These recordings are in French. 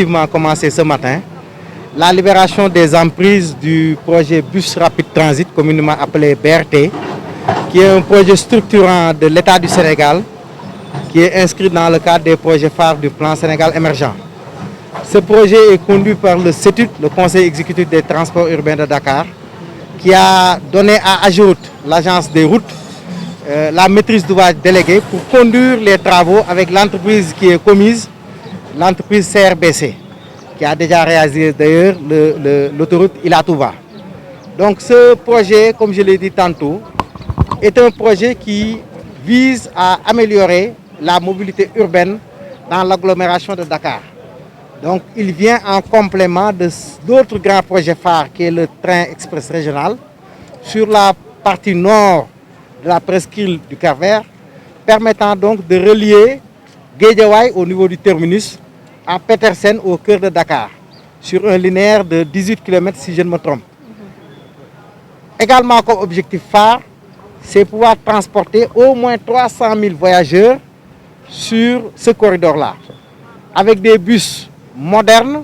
effectivement commencé ce matin la libération des emprises du projet Bus Rapide Transit, communément appelé BRT, qui est un projet structurant de l'État du Sénégal, qui est inscrit dans le cadre des projets phares du plan Sénégal émergent. Ce projet est conduit par le CETUD, le Conseil exécutif des transports urbains de Dakar, qui a donné à AGEROUTE, l'agence des routes, la maîtrise d'ouvrage déléguée pour conduire les travaux avec l'entreprise qui est commise, l'entreprise CRBC, qui a déjà réalisé d'ailleurs l'autoroute Ila Touba. Donc ce projet, comme je l'ai dit tantôt, est un projet qui vise à améliorer la mobilité urbaine dans l'agglomération de Dakar. Donc il vient en complément de d'autres grands projets phares qui est le train express régional sur la partie nord de la presqu'île du Cap-Vert, permettant donc de relier Guédiawaye au niveau du terminus à Petersen au cœur de Dakar, sur un linéaire de 18 km si je ne me trompe. Également comme objectif phare, c'est pouvoir transporter au moins 300 000 voyageurs sur ce corridor-là, avec des bus modernes,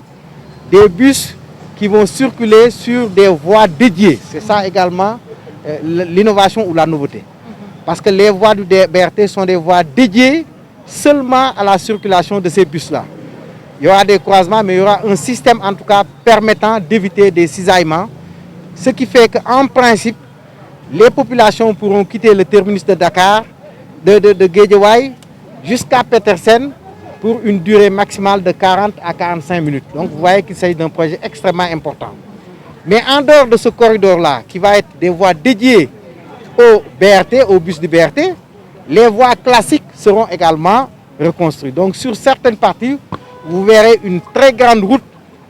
des bus qui vont circuler sur des voies dédiées. C'est ça également l'innovation ou la nouveauté. Parce que les voies du BRT sont des voies dédiées seulement à la circulation de ces bus-là. Il y aura des croisements, mais il y aura un système en tout cas permettant d'éviter des cisaillements. Ce qui fait qu'en principe, les populations pourront quitter le terminus de Dakar, de Guédiawaye, jusqu'à Petersen pour une durée maximale de 40 à 45 minutes. Donc vous voyez qu'il s'agit d'un projet extrêmement important. Mais en dehors de ce corridor-là, qui va être des voies dédiées au BRT, au bus du BRT, les voies classiques seront également reconstruites. Donc sur certaines parties, vous verrez une très grande route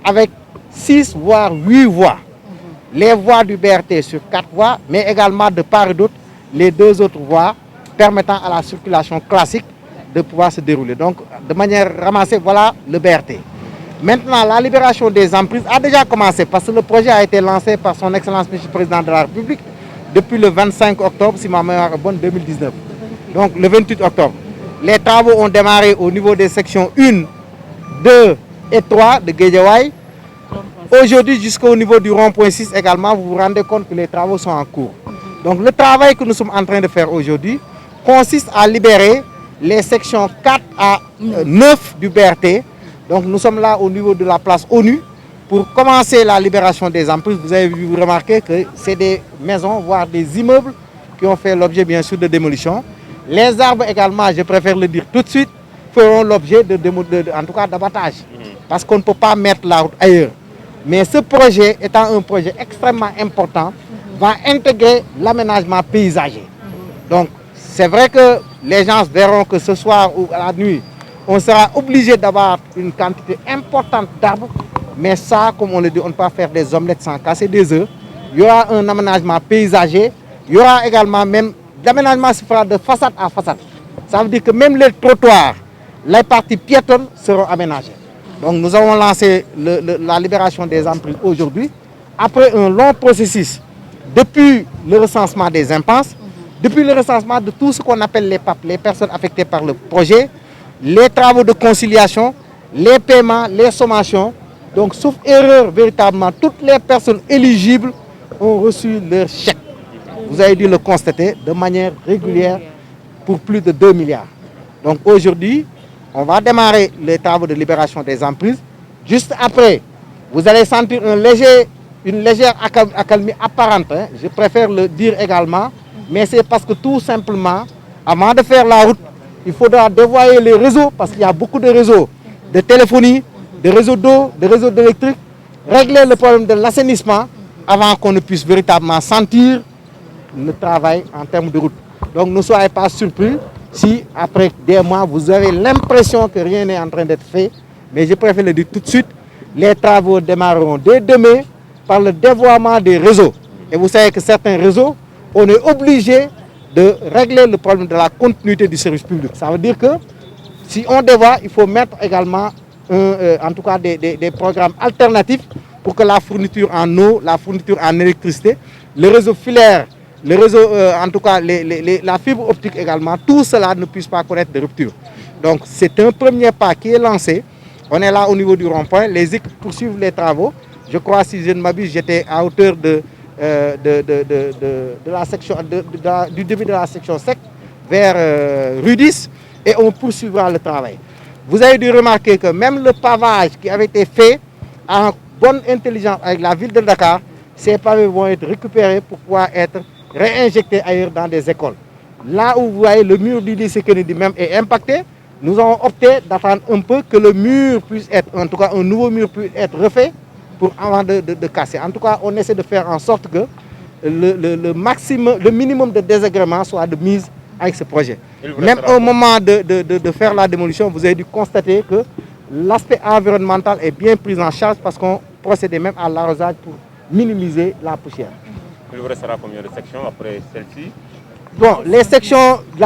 avec 6 voire 8 voies. Les voies du BRT sur 4 voies, mais également de part et d'autre, les 2 autres voies permettant à la circulation classique de pouvoir se dérouler. Donc de manière ramassée, voilà le BRT. Maintenant, la libération des emprises a déjà commencé parce que le projet a été lancé par son Excellence M. le Président de la République depuis le 25 octobre, si ma mémoire est bonne, 2019. Donc le 28 octobre. Les travaux ont démarré au niveau des sections 1, 2 et 3 de Guédiawaye. Aujourd'hui, jusqu'au niveau du rond-point 6 également, vous vous rendez compte que les travaux sont en cours. Donc le travail que nous sommes en train de faire aujourd'hui consiste à libérer les sections 4 à 9 du BRT. Donc nous sommes là au niveau de la place ONU pour commencer la libération des emprises. Vous avez vu, remarquer que c'est des maisons, voire des immeubles qui ont fait l'objet bien sûr de démolition. Les arbres également, je préfère le dire tout de suite, feront l'objet en tout cas d'abattage. Parce qu'on ne peut pas mettre la route ailleurs. Mais ce projet étant un projet extrêmement important, va intégrer l'aménagement paysager. Donc c'est vrai que les gens verront que ce soir ou à la nuit, on sera obligé d'avoir une quantité importante d'arbres. Mais ça, comme on le dit, on ne peut pas faire des omelettes sans casser des œufs. Il y aura un aménagement paysager. Il y aura également même, l'aménagement se fera de façade à façade. Ça veut dire que même les trottoirs, les parties piétonnes seront aménagées. Donc nous avons lancé la libération des emprises aujourd'hui, après un long processus, depuis le recensement des impenses, depuis le recensement de tout ce qu'on appelle les PAP, les personnes affectées par le projet, les travaux de conciliation, les paiements, les sommations. Donc sauf erreur, véritablement, toutes les personnes éligibles ont reçu leur chèque. Vous avez dû le constater de manière régulière pour plus de 2 milliards. Donc aujourd'hui, on va démarrer les travaux de libération des emprises. Juste après, vous allez sentir une légère accalmie apparente. Je préfère le dire également. Mais c'est parce que tout simplement, avant de faire la route, il faudra dévoyer les réseaux, parce qu'il y a beaucoup de réseaux de téléphonie, de réseaux d'eau, de réseaux d'électrique, régler le problème de l'assainissement avant qu'on ne puisse véritablement sentir le travail en termes de route. Donc ne soyez pas surpris si après des mois, vous avez l'impression que rien n'est en train d'être fait. Mais je préfère le dire tout de suite, les travaux démarreront dès demain par le dévoiement des réseaux. Et vous savez que certains réseaux, on est obligé de régler le problème de la continuité du service public. Ça veut dire que si on dévoie, il faut mettre également en tout cas des programmes alternatifs pour que la fourniture en eau, la fourniture en électricité, le réseau filaire, le réseau, en tout cas la fibre optique également, tout cela ne puisse pas connaître de rupture. Donc c'est un premier pas qui est lancé On est là au niveau du rond-point. Les équipes poursuivent les travaux. Je crois, si je ne m'abuse, j'étais à hauteur la section, du début de la section sec vers Rudis, et on poursuivra le travail. Vous avez dû remarquer que même le pavage qui avait été fait en bonne intelligence avec la ville de Dakar, ces pavés vont être récupérés pour pouvoir être réinjectés ailleurs dans des écoles. Là où vous voyez le mur du lycée Kennedy même est impacté, nous avons opté d'attendre un peu que le mur puisse être, en tout cas un nouveau mur puisse être refait avant de casser. En tout cas, on essaie de faire en sorte que le minimum de désagréments soit de mise avec ce projet. Même au moment de faire la démolition, vous avez dû constater que l'aspect environnemental est bien pris en charge parce qu'on procédait même à l'arrosage pour minimiser la poussière. Il vous restera combien de sections après celle-ci? Bon, la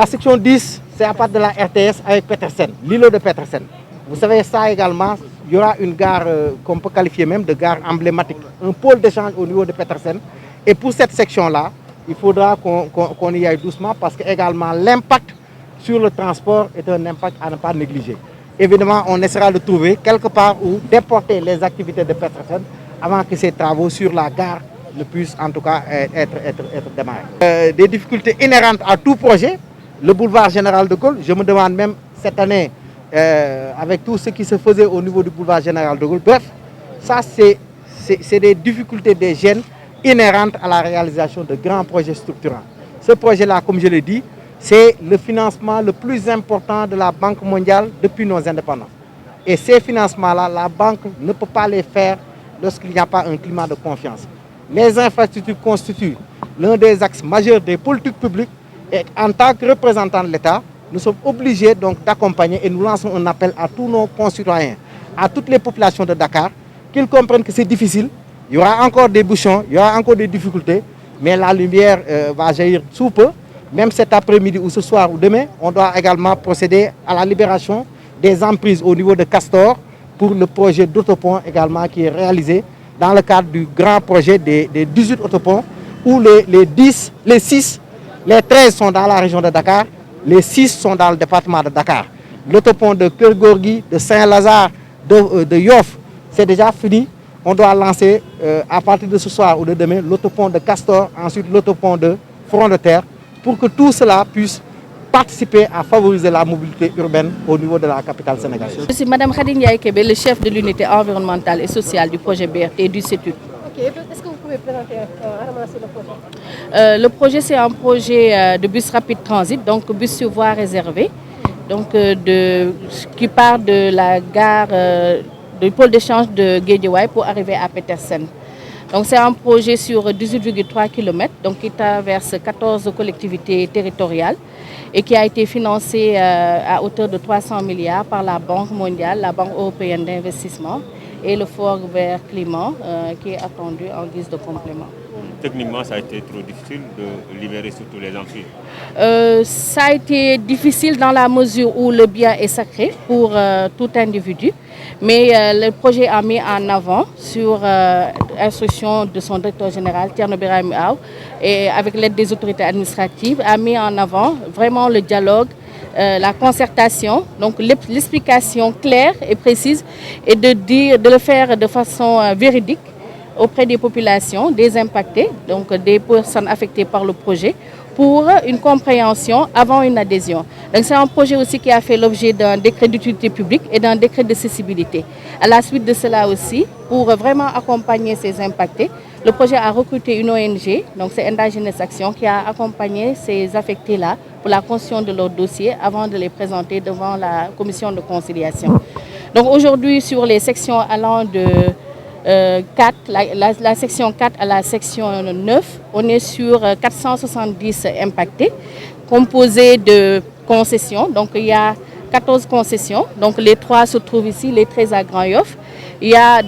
section 10, c'est à partir de la RTS avec Petersen, l'îlot de Petersen. Vous savez ça également, il y aura une gare qu'on peut qualifier même de gare emblématique, un pôle d'échange au niveau de Petersen. Et pour cette section-là, il faudra qu'on y aille doucement parce que également l'impact sur le transport est un impact à ne pas négliger. Évidemment, on essaiera de trouver quelque part où déporter les activités de Petersen avant que ces travaux sur la gare ne puissent en tout cas être démarrés. Des difficultés inhérentes à tout projet, le boulevard Général de Gaulle, je me demande même cette année, avec tout ce qui se faisait au niveau du boulevard Général de Gaulle, bref, ça c'est des difficultés, des gênes inhérentes à la réalisation de grands projets structurants. Ce projet-là, comme je l'ai dit, c'est le financement le plus important de la Banque mondiale depuis nos indépendances. Et ces financements-là, la Banque ne peut pas les faire lorsqu'il n'y a pas un climat de confiance. Les infrastructures constituent l'un des axes majeurs des politiques publiques et en tant que représentants de l'État, nous sommes obligés donc d'accompagner et nous lançons un appel à tous nos concitoyens, à toutes les populations de Dakar, qu'ils comprennent que c'est difficile. Il y aura encore des bouchons, il y aura encore des difficultés, mais la lumière va jaillir sous peu. Même cet après-midi ou ce soir ou demain, on doit également procéder à la libération des emprises au niveau de Castor pour le projet d'autopont également qui est réalisé dans le cadre du grand projet des 18 autoponts où les 13 sont dans la région de Dakar, les 6 sont dans le département de Dakar. L'autopont de Kergorgui, de Saint-Lazare, de Yoff, c'est déjà fini. On doit lancer à partir de ce soir ou de demain l'autopont de Castor, ensuite l'autopont de Front de Terre, pour que tout cela puisse participer à favoriser la mobilité urbaine au niveau de la capitale sénégalaise. Je suis Mme Khady Ndiaye Kébé, le chef de l'unité environnementale et sociale du projet BRT du CETUD. Est-ce que vous pouvez présenter ramasser le projet? Le projet, c'est un projet de bus rapide transit, donc bus sur voie réservée, donc qui part de la gare du pôle d'échange de Guédiawaye pour arriver à Petersen. Donc c'est un projet sur 18,3 km, donc qui traverse 14 collectivités territoriales et qui a été financé à hauteur de 300 milliards par la Banque mondiale, la Banque européenne d'investissement et le Fonds vert climat qui est attendu en guise de complément. Techniquement, ça a été trop difficile de libérer surtout les amphibies. Ça a été difficile dans la mesure où le bien est sacré pour tout individu. Mais le projet a mis en avant, sur instruction de son directeur général, Thierno Birahim Aw, et avec l'aide des autorités administratives, a mis en avant vraiment le dialogue, la concertation, donc l'explication claire et précise, et de le faire de façon véridique auprès des populations, des impactés, donc des personnes affectées par le projet, pour une compréhension avant une adhésion. Donc c'est un projet aussi qui a fait l'objet d'un décret d'utilité publique et d'un décret d'accessibilité. À la suite de cela aussi, pour vraiment accompagner ces impactés, le projet a recruté une ONG, donc c'est Endagenes Action, qui a accompagné ces affectés-là pour la construction de leur dossier avant de les présenter devant la commission de conciliation. Donc aujourd'hui, sur les sections allant de la section 4 à la section 9, on est sur 470 impactés, composés de concessions. Donc il y a 14 concessions, donc les 3 se trouvent ici, les 13 à Grand Yoff. Il y a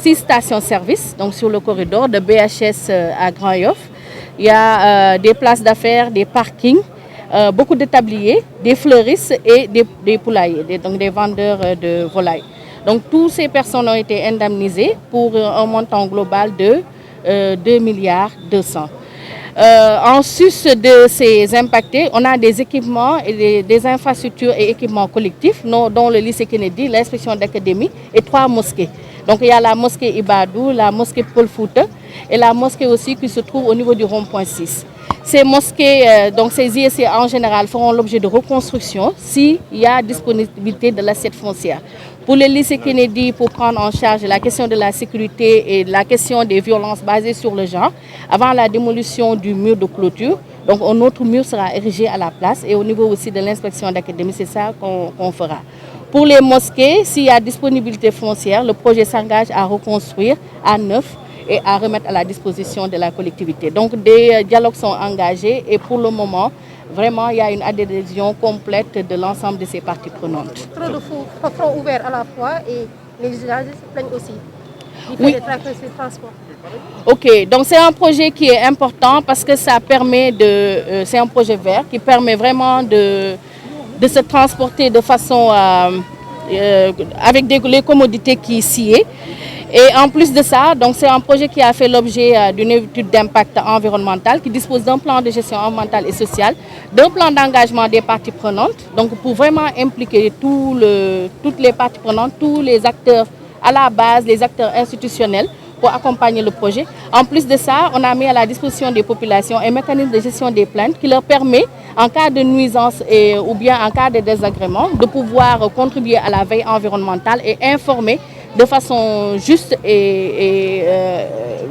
6 stations-service, donc sur le corridor de BHS à Grand Yoff. Il y a des places d'affaires, des parkings, beaucoup d'établiers, des fleuristes et des poulaillers, donc des vendeurs de volailles. Donc toutes ces personnes ont été indemnisées pour un montant global de 2,2 milliards. En sus de ces impactés, on a des équipements et des infrastructures et équipements collectifs, dont le lycée Kennedy, l'inspection d'académie et 3 mosquées. Donc il y a la mosquée Ibadou, la mosquée Paul Fouta et la mosquée aussi qui se trouve au niveau du rond-point 6. Ces mosquées, donc ces IEC en général, feront l'objet de reconstruction s'il y a disponibilité de l'assiette foncière. Pour le lycée Kennedy, pour prendre en charge la question de la sécurité et la question des violences basées sur le genre, avant la démolition du mur de clôture, donc un autre mur sera érigé à la place et au niveau aussi de l'inspection d'académie, c'est ça qu'on fera. Pour les mosquées, s'il y a disponibilité foncière, le projet s'engage à reconstruire à neuf et à remettre à la disposition de la collectivité. Donc des dialogues sont engagés et pour le moment, vraiment, il y a une adhésion complète de l'ensemble de ces parties prenantes. Trop de fronts ouverts à la fois et les usagers se plaignent aussi. Oui. Transport. Ok, donc c'est un projet qui est important parce que ça permet de... c'est un projet vert qui permet vraiment de se transporter de façon... avec les commodités qui s'y est. Et en plus de ça, donc c'est un projet qui a fait l'objet d'une étude d'impact environnemental qui dispose d'un plan de gestion environnementale et sociale, d'un plan d'engagement des parties prenantes, donc pour vraiment impliquer toutes les parties prenantes, tous les acteurs à la base, les acteurs institutionnels pour accompagner le projet. En plus de ça, on a mis à la disposition des populations un mécanisme de gestion des plaintes qui leur permet, en cas de nuisance ou bien en cas de désagrément, de pouvoir contribuer à la veille environnementale et informer de façon juste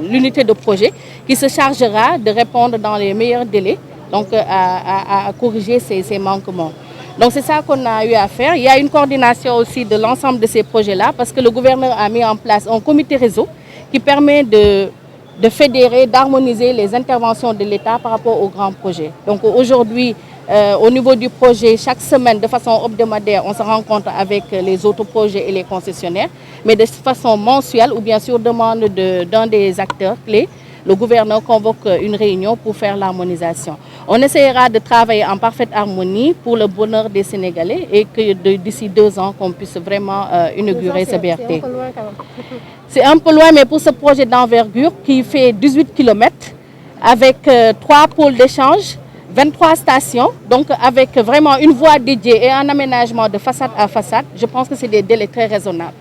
l'unité de projet qui se chargera de répondre dans les meilleurs délais, donc à corriger ces manquements. Donc c'est ça qu'on a eu à faire. Il y a une coordination aussi de l'ensemble de ces projets-là parce que le gouverneur a mis en place un comité réseau qui permet de fédérer, d'harmoniser les interventions de l'État par rapport aux grands projets. Donc aujourd'hui, au niveau du projet, chaque semaine, de façon hebdomadaire, on se rencontre avec les autres projets et les concessionnaires, mais de façon mensuelle ou bien sur demande d'un des acteurs clés, le gouverneur convoque une réunion pour faire l'harmonisation. On essaiera de travailler en parfaite harmonie pour le bonheur des Sénégalais et que d'ici 2 ans, qu'on puisse vraiment inaugurer ce BRT. C'est un peu loin quand même. C'est un peu loin, mais pour ce projet d'envergure qui fait 18 km avec 3 pôles d'échange, 23 stations, donc avec vraiment une voie dédiée et un aménagement de façade à façade, je pense que c'est des délais très raisonnables.